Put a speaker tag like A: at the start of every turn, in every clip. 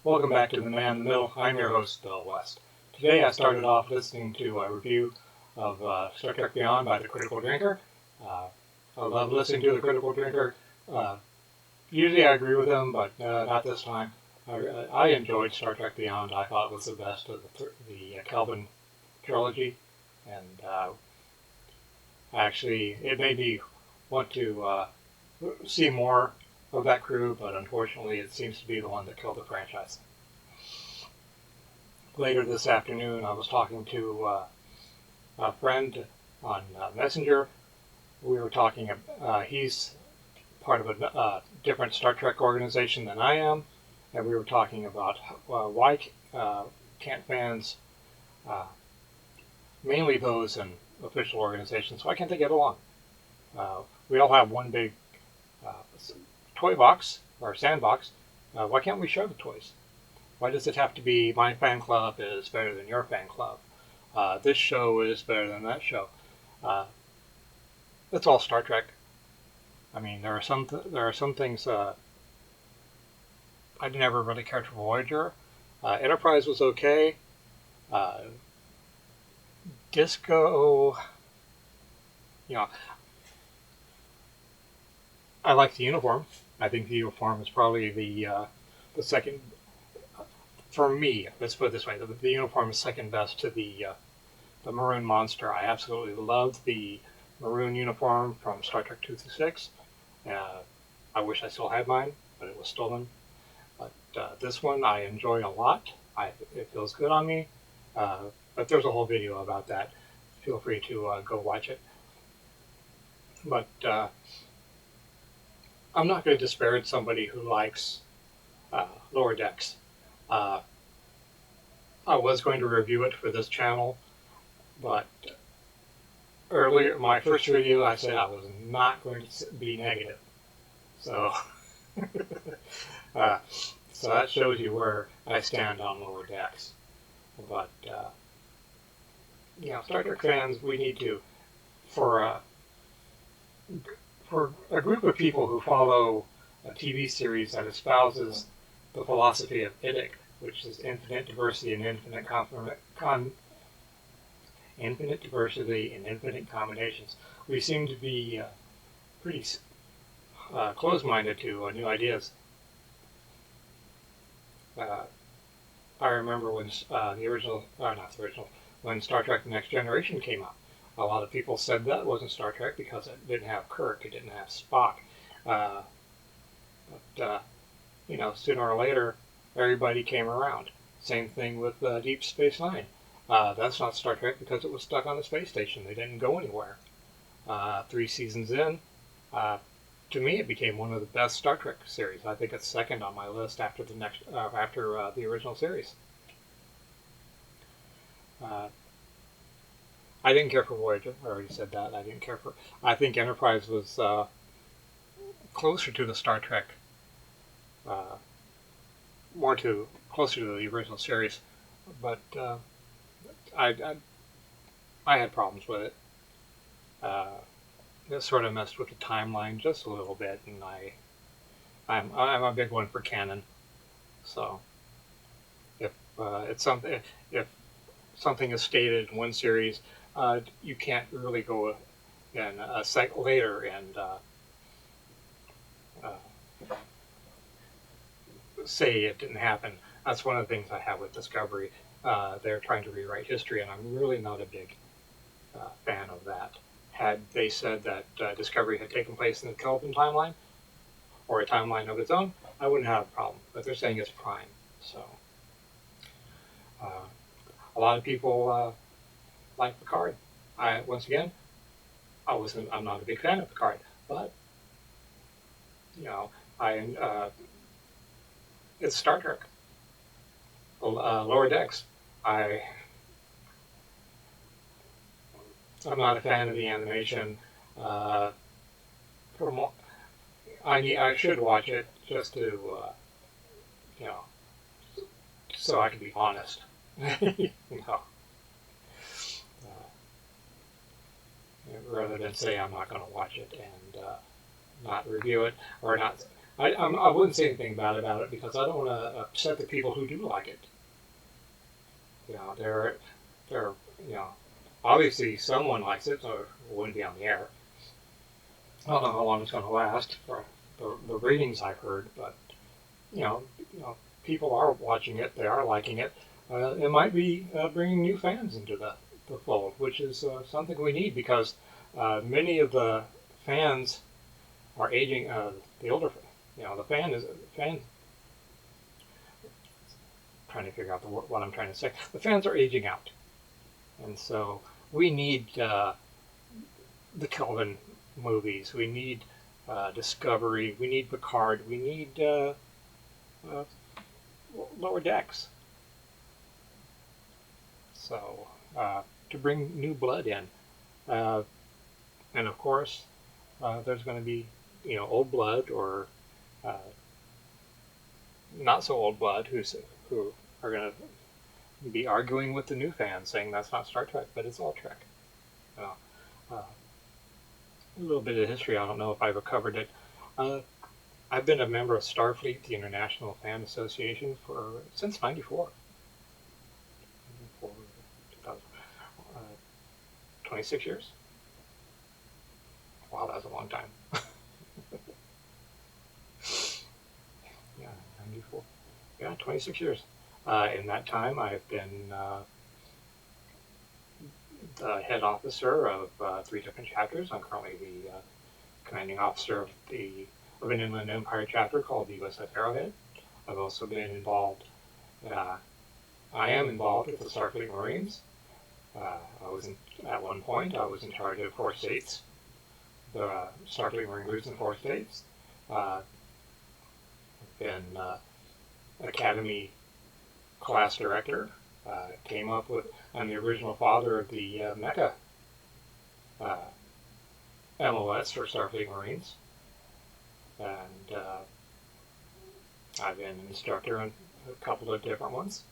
A: Welcome back to The Man in the Middle. I'm your host, Bill West. Today I started off listening to a review of Star Trek Beyond by The Critical Drinker. I love listening to The Critical Drinker. Usually I agree with him, but not this time. I enjoyed Star Trek Beyond. I thought it was the best of the Kelvin trilogy, and actually it made me want to see more of that crew, but unfortunately it seems to be the one that killed the franchise. Later this afternoon I was talking to a friend on Messenger. We were talking, he's part of a different Star Trek organization than I am, and we were talking about why can't fans, mainly those in official organizations, why can't they get along? We all have one big toy box or sandbox. Why can't we share the toys? Why does it have to be my fan club is better than your fan club? This show is better than that show. It's all Star Trek. I mean, there are some things I never really cared for Voyager. Enterprise was okay. Disco, you know, I like the uniform. I think the uniform is probably the second, for me. Let's put it this way: the uniform is second best to the Maroon Monster. I absolutely loved the Maroon uniform from Star Trek 2 through 6. I wish I still had mine, but it was stolen. But this one I enjoy a lot. It feels good on me. But there's a whole video about that. Feel free to go watch it. But I'm not going to disparage somebody who likes Lower Decks. I was going to review it for this channel, but earlier, my first review, I said I was not going to be negative. So, so that shows you where I stand on Lower Decks. But, Star Trek fans, we need to, for a group of people who follow a TV series that espouses the philosophy of IDIC, which is infinite diversity and infinite diversity and infinite combinations, we seem to be pretty close-minded to new ideas. I remember when when Star Trek: The Next Generation came out. A lot of people said that wasn't Star Trek because it didn't have Kirk, it didn't have Spock. Sooner or later, everybody came around. Same thing with Deep Space Nine. That's not Star Trek because it was stuck on the space station. They didn't go anywhere. 3 seasons in, to me, it became one of the best Star Trek series. I think it's second on my list after the original series. I didn't care for Voyager. I already said that. I think Enterprise was closer to the Star Trek, closer to the original series, but I had problems with it. It sort of messed with the timeline just a little bit, and I'm a big one for canon. So if something is stated in one series, you can't really go in a cycle later and say it didn't happen. That's one of the things I have with Discovery. They're trying to rewrite history, and I'm really not a big fan of that. Had they said that Discovery had taken place in the Kelvin timeline, or a timeline of its own, I wouldn't have a problem. But they're saying it's prime. So a lot of people like Picard. I'm not a big fan of Picard, but it's Star Trek. Lower Decks. I'm not a fan of the animation. I should watch it just to, so I can be honest. Rather than say I'm not going to watch it and not review it, or not. I wouldn't say anything bad about it because I don't want to upset the people who do like it. You know, they're you know, obviously someone likes it, so it wouldn't be on the air. I don't know how long it's going to last for the ratings I've heard, but you know, people are watching it, they are liking it. It might be bringing new fans into the fold, which is something we need because many of the fans are aging. The older, the fan. Trying to figure out what I'm trying to say. The fans are aging out, and so we need the Kelvin movies. We need Discovery. We need Picard. We need Lower Decks. So to bring new blood in, and of course, there's going to be old blood or not so old blood who are going to be arguing with the new fans, saying that's not Star Trek, but it's all Trek. A little bit of history. I don't know if I've covered it. I've been a member of Starfleet, the International Fan Association, since '94. 26 years. Wow, that's a long time. Yeah, 94. Yeah, 26 years. In that time, I've been the head officer of 3 different chapters. I'm currently the commanding officer of an Inland Empire chapter called the USS Arrowhead. I've also been involved. I am involved with the Starfleet Marines. At one point, I was in charge of 4 states, the Starfleet Marine groups in 4 states. I've been Academy class director. I'm the original father of the Mecha MOS for Starfleet Marines. And I've been an instructor in a couple of different ones.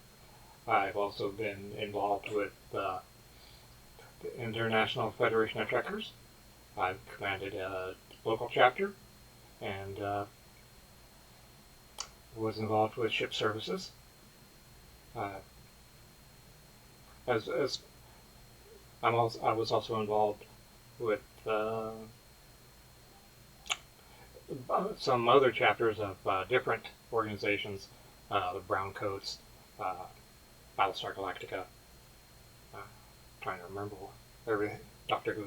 A: I've also been involved with the International Federation of Trekkers. I've commanded a local chapter and was involved with ship services. I was also involved with some other chapters of different organizations, the Browncoats, Battlestar Galactica. Trying to remember everything, Doctor Who.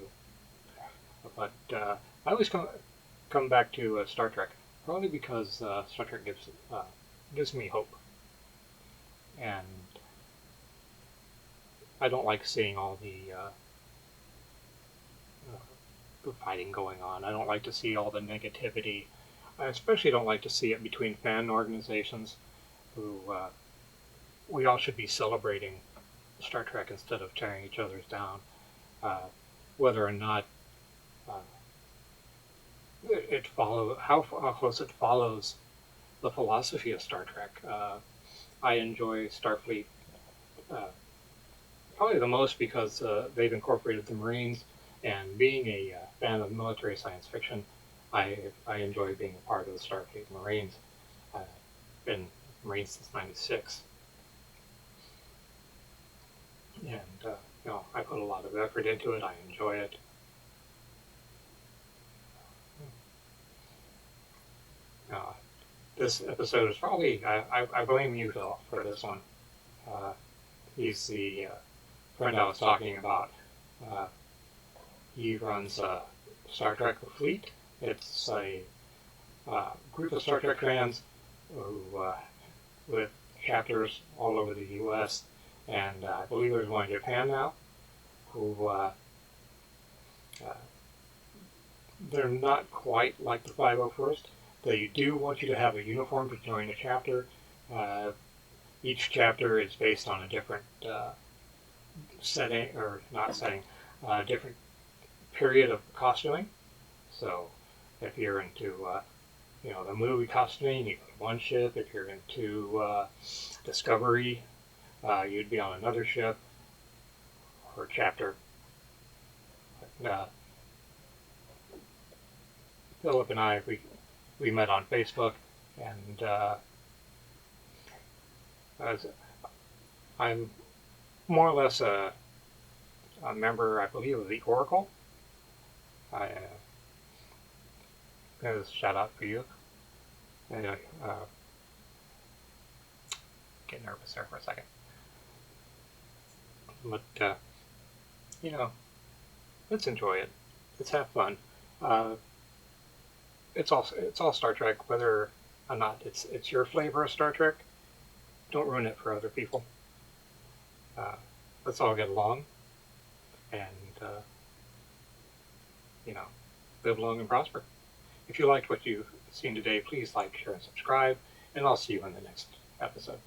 A: But I always come back to Star Trek, probably because Star Trek gives me hope, and I don't like seeing all the fighting going on. I don't like to see all the negativity. I especially don't like to see it between fan organizations who we all should be celebrating Star Trek instead of tearing each other's down. Whether or not how close it follows the philosophy of Star Trek. I enjoy Starfleet probably the most because they've incorporated the Marines, and being a fan of military science fiction, I enjoy being a part of the Starfleet Marines. I've been Marines since '96. And I put a lot of effort into it. I enjoy it. This episode is probably I blame you, Phil, for this one. He's the friend I was talking about. He runs Star Trek The Fleet. It's a group of Star Trek fans who with chapters all over the U.S. And I believe there's one in Japan now, who they're not quite like the 501st. They do want you to have a uniform to join a chapter. Each chapter is based on a different setting, or not setting, different period of costuming. So if you're into the movie costuming, you go to one ship. If you're into Discovery, you'd be on another ship or chapter. Philip and I, we met on Facebook, and I'm more or less a member, I believe, of the Oracle. There's a shout out for you. Anyway, get nervous there for a second. But, you know, let's enjoy it. Let's have fun. Uh, it's all Star Trek, whether or not it's your flavor of Star Trek. Don't ruin it for other people. Uh, let's all get along and you know, live long and prosper. If you liked what you've seen today, please like, share, and subscribe, and I'll see you in the next episode.